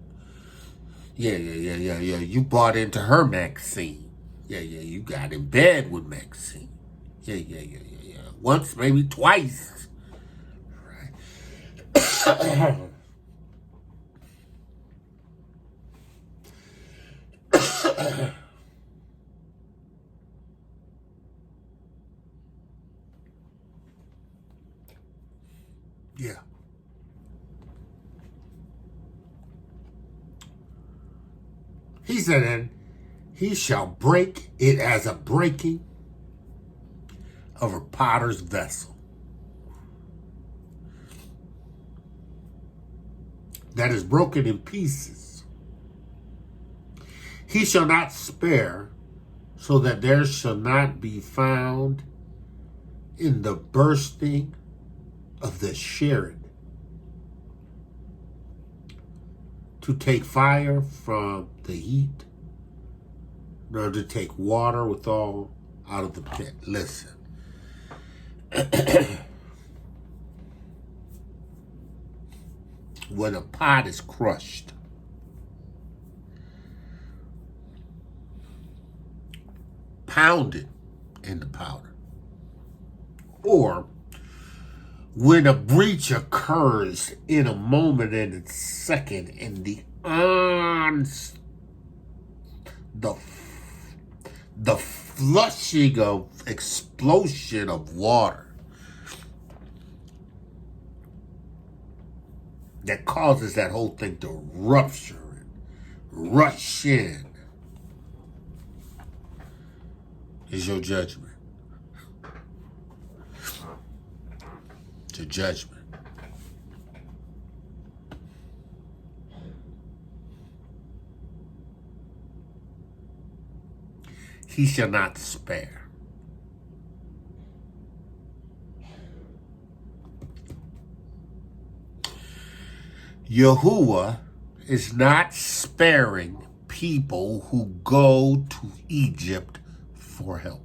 Yeah. You bought into her Maxine. Yeah. You got in bed with Maxine. Yeah. Once, maybe twice. Right. Yeah. He said, and he shall break it as a breaking of a potter's vessel that is broken in pieces. He shall not spare, so that there shall not be found in the bursting of the sherd to take fire from the heat, nor to take water withal out of the pit. Listen. When a pot is crushed, pounded into powder, or when a breach occurs in a moment and a second, and the flushing of explosion of water that causes that whole thing to rupture and rush in is your judgment. It's a judgment. He shall not spare. Yahuwah is not sparing people who go to Egypt for help.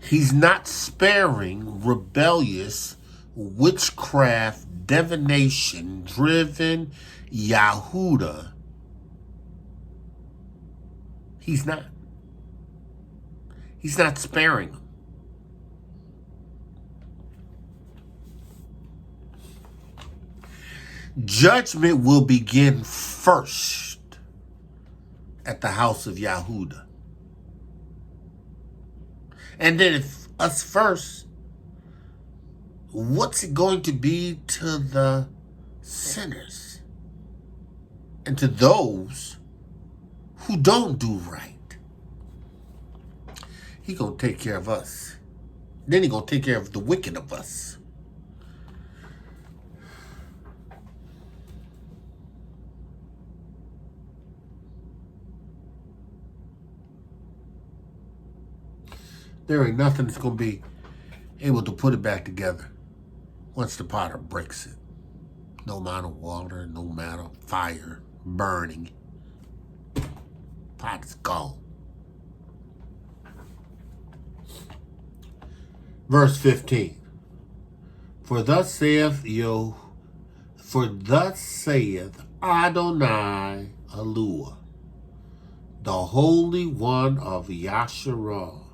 He's not sparing rebellious, witchcraft, divination-driven Yahudah. He's not. He's not sparing them. Judgment will begin first at the house of Yahudah. And then if us first, what's it going to be to the sinners and to those who don't do right? He gonna take care of us. Then he gonna take care of the wicked of us. There ain't nothing that's going to be able to put it back together once the potter breaks it. No amount of water, no matter of fire, burning. Pot is gone. Verse 15. For thus saith Adonai Eluah, the Holy One of Yashar'el.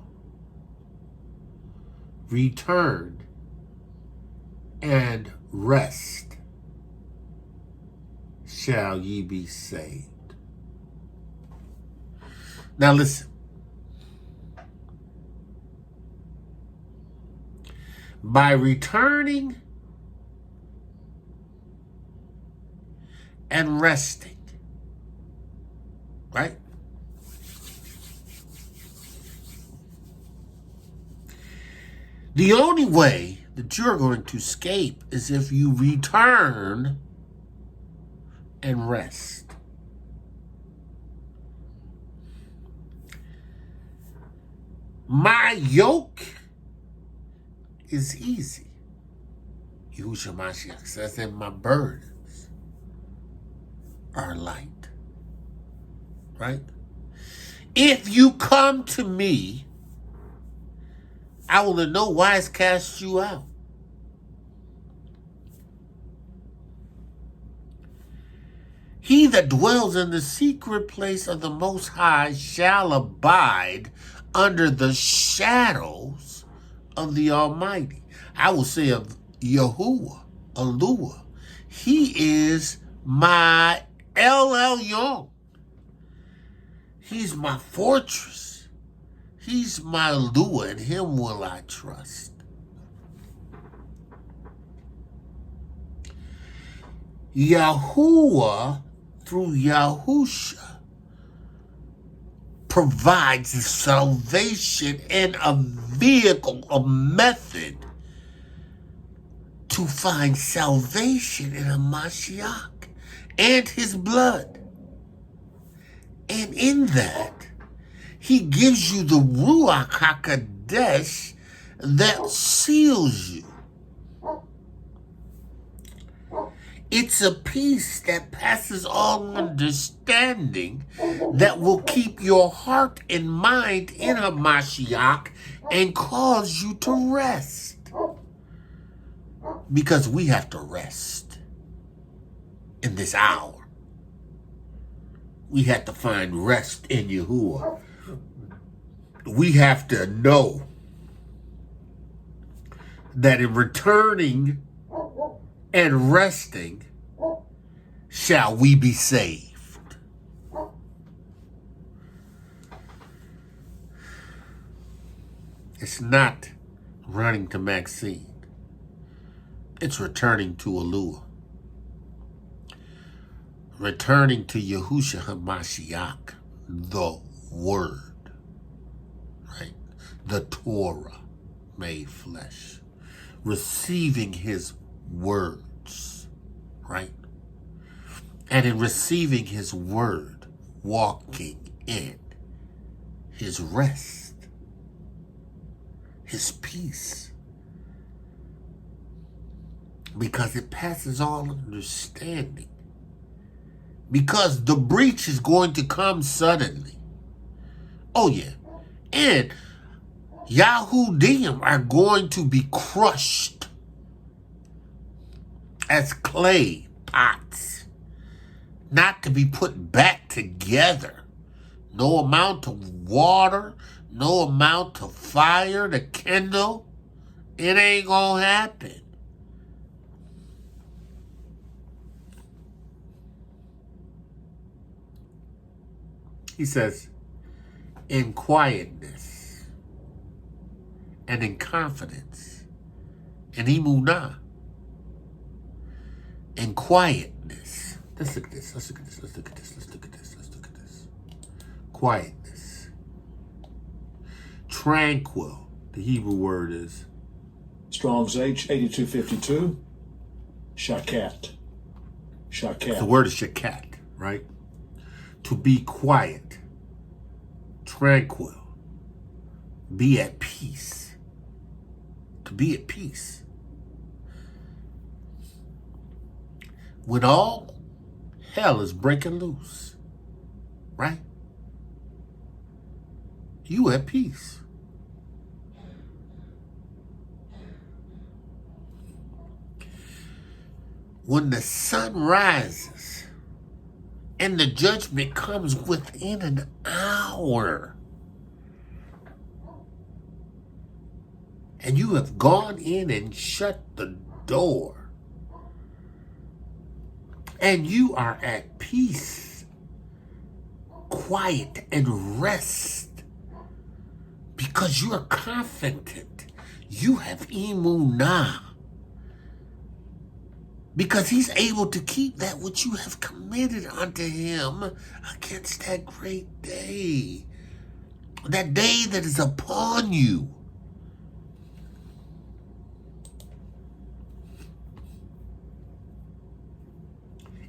Return and rest, shall ye be saved. Now listen. By returning and resting, right? The only way that you're going to escape is if you return and rest. My yoke is easy. YAHUSHA HA'MASHIACH says, and my burdens are light. Right? If you come to me, I will in no wise cast you out. He that dwells in the secret place of the Most High shall abide under the shadows of the Almighty. I will say of Yahuwah, Alua, he is my El Elyon. He's my fortress. He's my Alua, and him will I trust. Yahuwah, through Yahusha, provides salvation and a vehicle, a method to find salvation in a Mashiach and his blood. And in that, he gives you the RUACH HaKodesh that seals you. It's a peace that passes all understanding that will keep your heart and mind in a Mashiach and cause you to rest. Because we have to rest in this hour. We have to find rest in Yahuwah. We have to know that in returning and resting shall we be saved. It's not running to Maxine. It's returning to Alua. Returning to YAHUSHA HA'MASHIACH, the Word, right? The ToRaH made flesh. Receiving his words, right? And in receiving his word, walking in his rest, his peace. Because it passes all understanding. Because the breach is going to come suddenly. Oh yeah. And Yahudim are going to be crushed as clay pots, not to be put back together. No amount of water, no amount of fire to kindle, it ain't gonna happen. He says, in quietness and in confidence, in emunah, in quietness. Let's look at this. Let's look at this. Let's look at this. Let's look at this. Let's look at this. Quietness. Tranquil. The Hebrew word is Strong's H 8252. Shakat. Shakat. the word is shakat, right? To be quiet, tranquil, be at peace. To be at peace. When all hell is breaking loose, right? You at peace. When the sun rises and the judgment comes within an hour, and you have gone in and shut the door, and you are at peace, quiet, and rest, because you are confident, you have emunah, because he's able to keep that which you have committed unto him against that great day, that day that is upon you.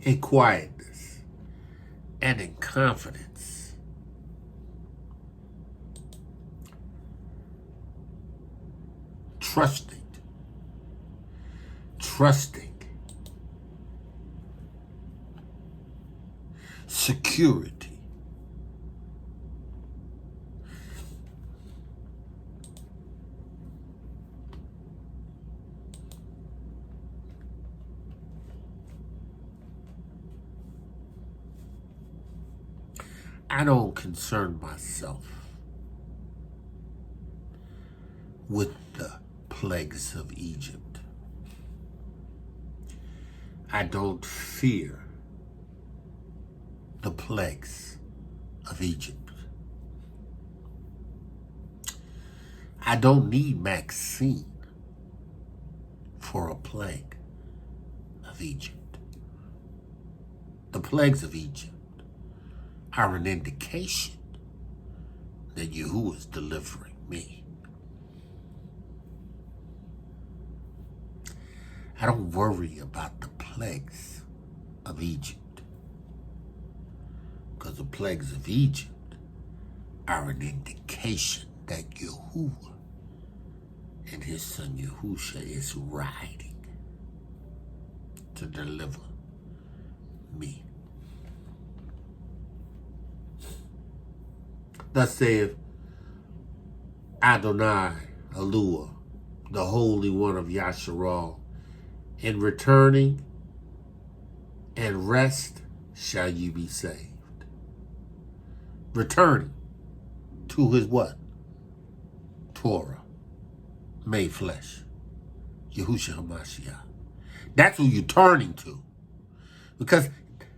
In quietness and in confidence. Trusting. Security. I don't concern myself with the plagues of Egypt. I don't fear the plagues of Egypt. I don't need Maxine for a plague of Egypt. The plagues of Egypt are an indication that Yahuwah is delivering me. I don't worry about the plagues of Egypt, because the plagues of Egypt are an indication that Yahuwah and his son Yahusha is riding to deliver me. Thus saith ADONI, Eluah, the Holy One of Yashar'el, in returning and rest shall you be saved. Returning to his what? ToRaH, made flesh. YAHUSHA HA'MASHIACH. That's who you're turning to. Because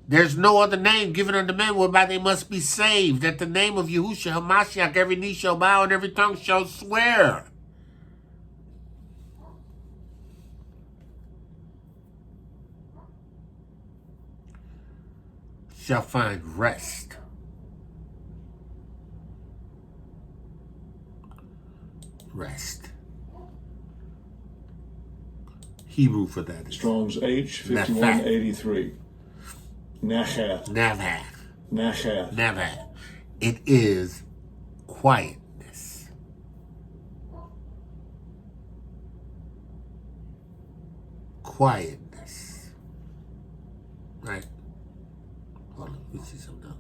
there's no other name given unto men whereby they must be saved. At the name of YAHUSHA HA'MASHIACH, every knee shall bow and every tongue shall swear. Shall find rest. Rest. Hebrew for that is Strong's H 5183. Navath. Nachath. It is quietness. Quietness. Right? Hold on, let me see something else.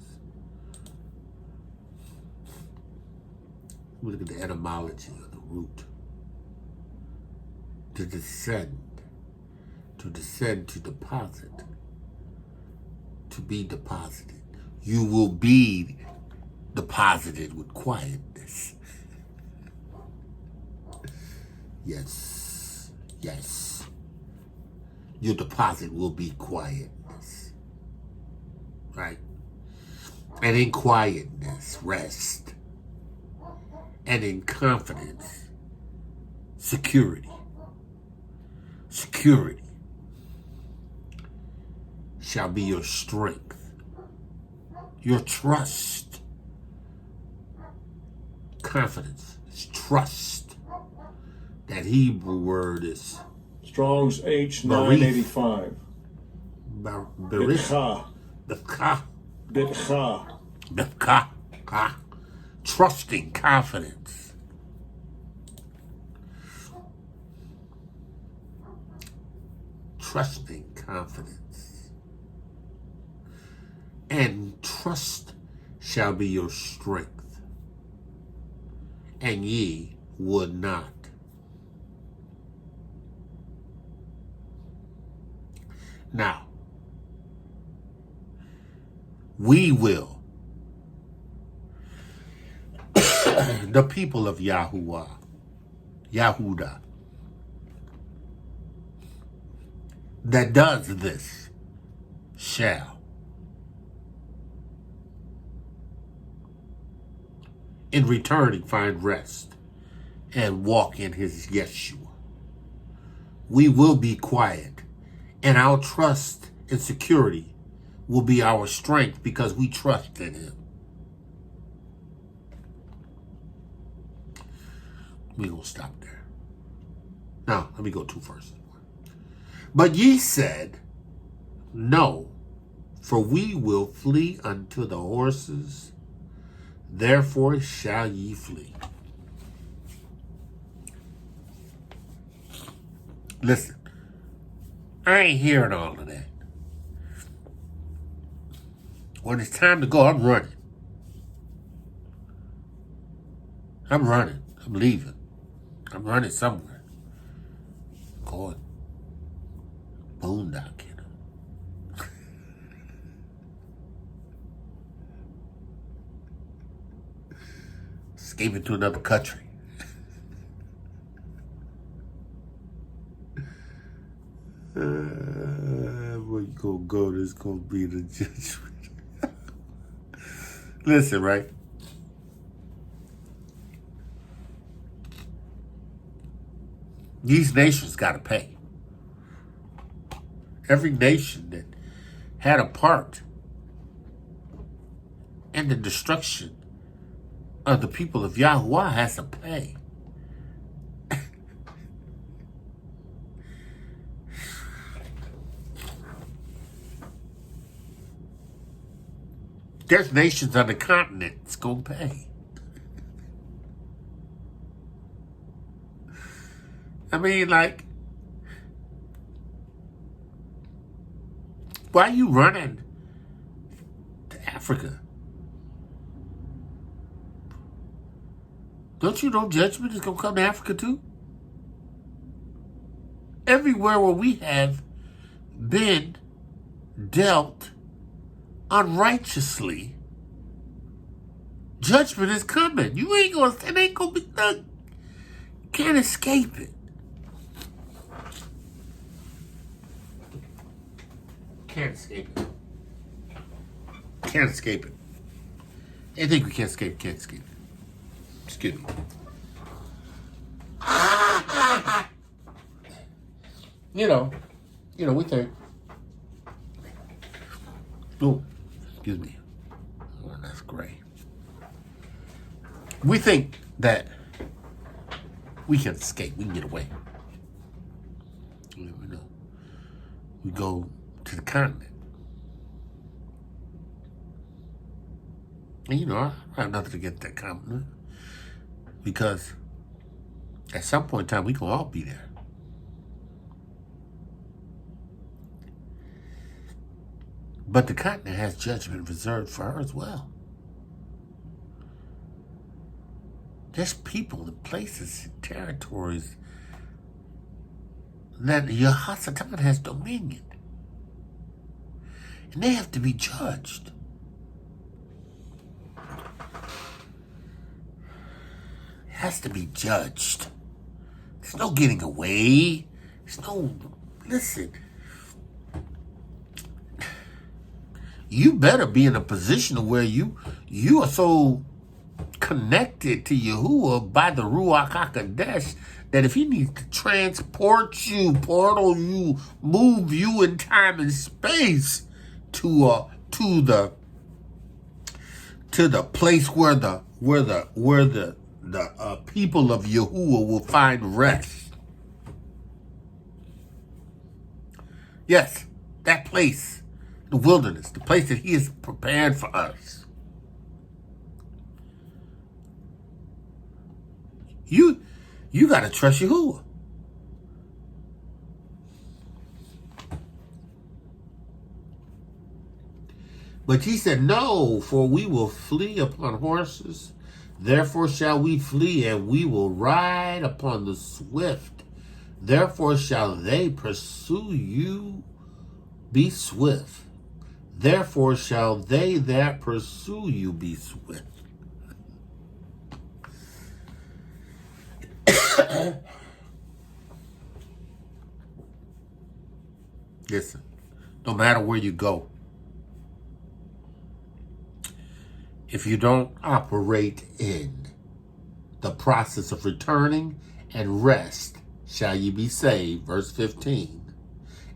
We look at the etymology of the root. To descend, to deposit, to be deposited. You will be deposited with quietness. Yes, yes. Your deposit will be quietness. Right? And in quietness, rest. And in confidence, security. Security shall be your strength, your trust. Confidence is trust. That Hebrew word is Strong's H 985. Bitcha. Trusting confidence. Trusting confidence. And trust shall be your strength. And ye would not. Now, we will. The people of Yahuwah, Yahudah, that does this shall, in returning, find rest and walk in his Yeshua. We will be quiet, and our trust and security will be our strength because we trust in him. We're going to stop there. Now, let me go to verse 1. But ye said, no, for we will flee unto the horses, therefore shall ye flee. Listen, I ain't hearing all of that. When it's time to go, I'm running. I'm leaving. I'm running somewhere. Going boondocking. escaping to another country. Where you gonna go, there's gonna be the judgment. Listen, right? These nations gotta pay. Every nation that had a part in the destruction of the people of Yahuwah has to pay. There's nations on the continent that's going to pay. I mean, like, why are you running to Africa? Don't you know judgment is going to come to Africa too? Everywhere where we have been dealt unrighteously, judgment is coming. You ain't gonna, it ain't gonna be done. Can't escape it. Can't escape it. Can't escape it. Anything we can't escape, can't escape it. Excuse me. You know, we think. Oh, excuse me. Oh, that's great. We think that we can escape, we can get away. You never know. We go to the continent. And I have nothing to get to that continent. Because at some point in time, we can all be there. But the continent has judgment reserved for her as well. There's people and places and territories that YAHUSHA has dominion. And they have to be judged. It has to be judged. There's no getting away. There's no, listen. You better be in a position where you are so connected to Yahuwah by the RUACH HaKodesh that if he needs to transport you, portal you, move you in time and space to the place where the people of Yahuwah will find rest. Yes, that place. The wilderness, the place that he has prepared for us. You got to trust Yahuwah. But he said, no, for we will flee upon horses. Therefore shall we flee, and we will ride upon the swift. Therefore shall they pursue you, be swift. Therefore shall they that pursue you be swift. Listen, no matter where you go, if you don't operate in the process of returning and rest, shall ye be saved, verse 15.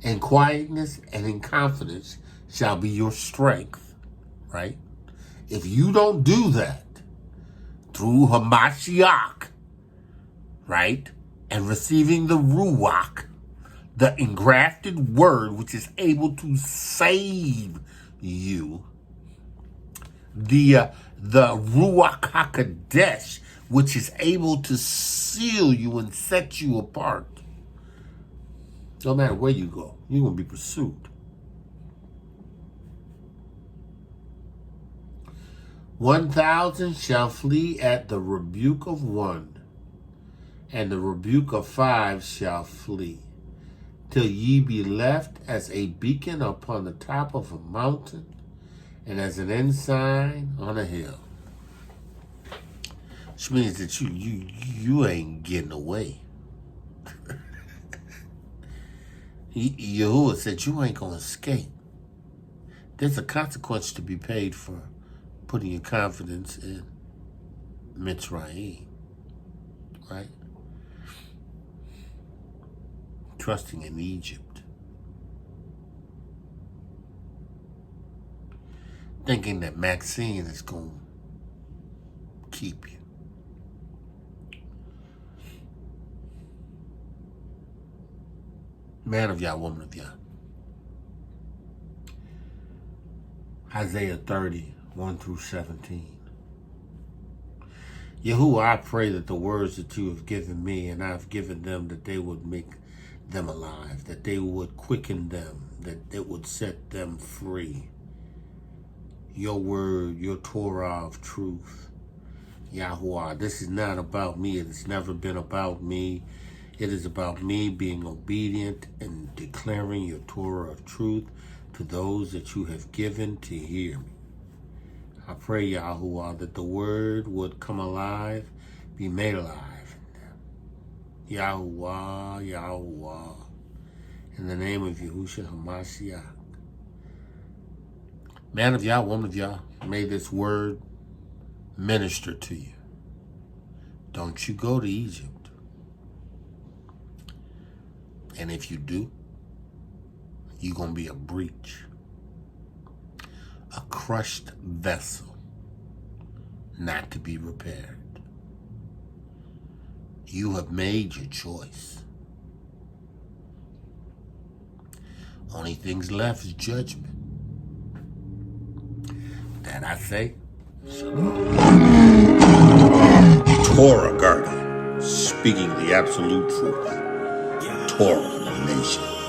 In quietness and in confidence shall be your strength, right? If you don't do that through HaMashiach, right, and receiving the RUACH, the engrafted word which is able to save you, the RUACH HaKodesh which is able to seal you and set you apart, no matter where you go, you're going to be pursued. 1,000 shall flee at the rebuke of one, and the rebuke of 5 shall flee, till ye be left as a beacon upon the top of a mountain, and as an ensign on a hill. which means that you ain't getting away. Yahuwah said you ain't gonna escape. There's a consequence to be paid for putting your confidence in Mitsrayim, right? Trusting in Egypt. Thinking that Maxine is going to keep you. Man of Yah, woman of Yah. Isaiah 30, 1 through 17. Yahuwah, I pray that the words that you have given me and I've given them, that they would make them alive, that they would quicken them, that it would set them free. Your word, your Torah of truth. Yahuwah, this is not about me. It has never been about me. It is about me being obedient and declaring your Torah of truth to those that you have given to hear me. I pray, Yahuwah, that the word would come alive, be made alive in them. Yahuwah, Yahuwah, in the name of YAHUSHA HA'MASHIACH. Man of Yah, woman of Yah, may this word minister to you. Don't you go to Egypt. And if you do, you're going to be a breach, a crushed vessel, not to be repaired. You have made your choice. Only things left is judgment. That I say, Shalom. ToRaH GuArDiAn, speaking the absolute truth. ToRah Nation.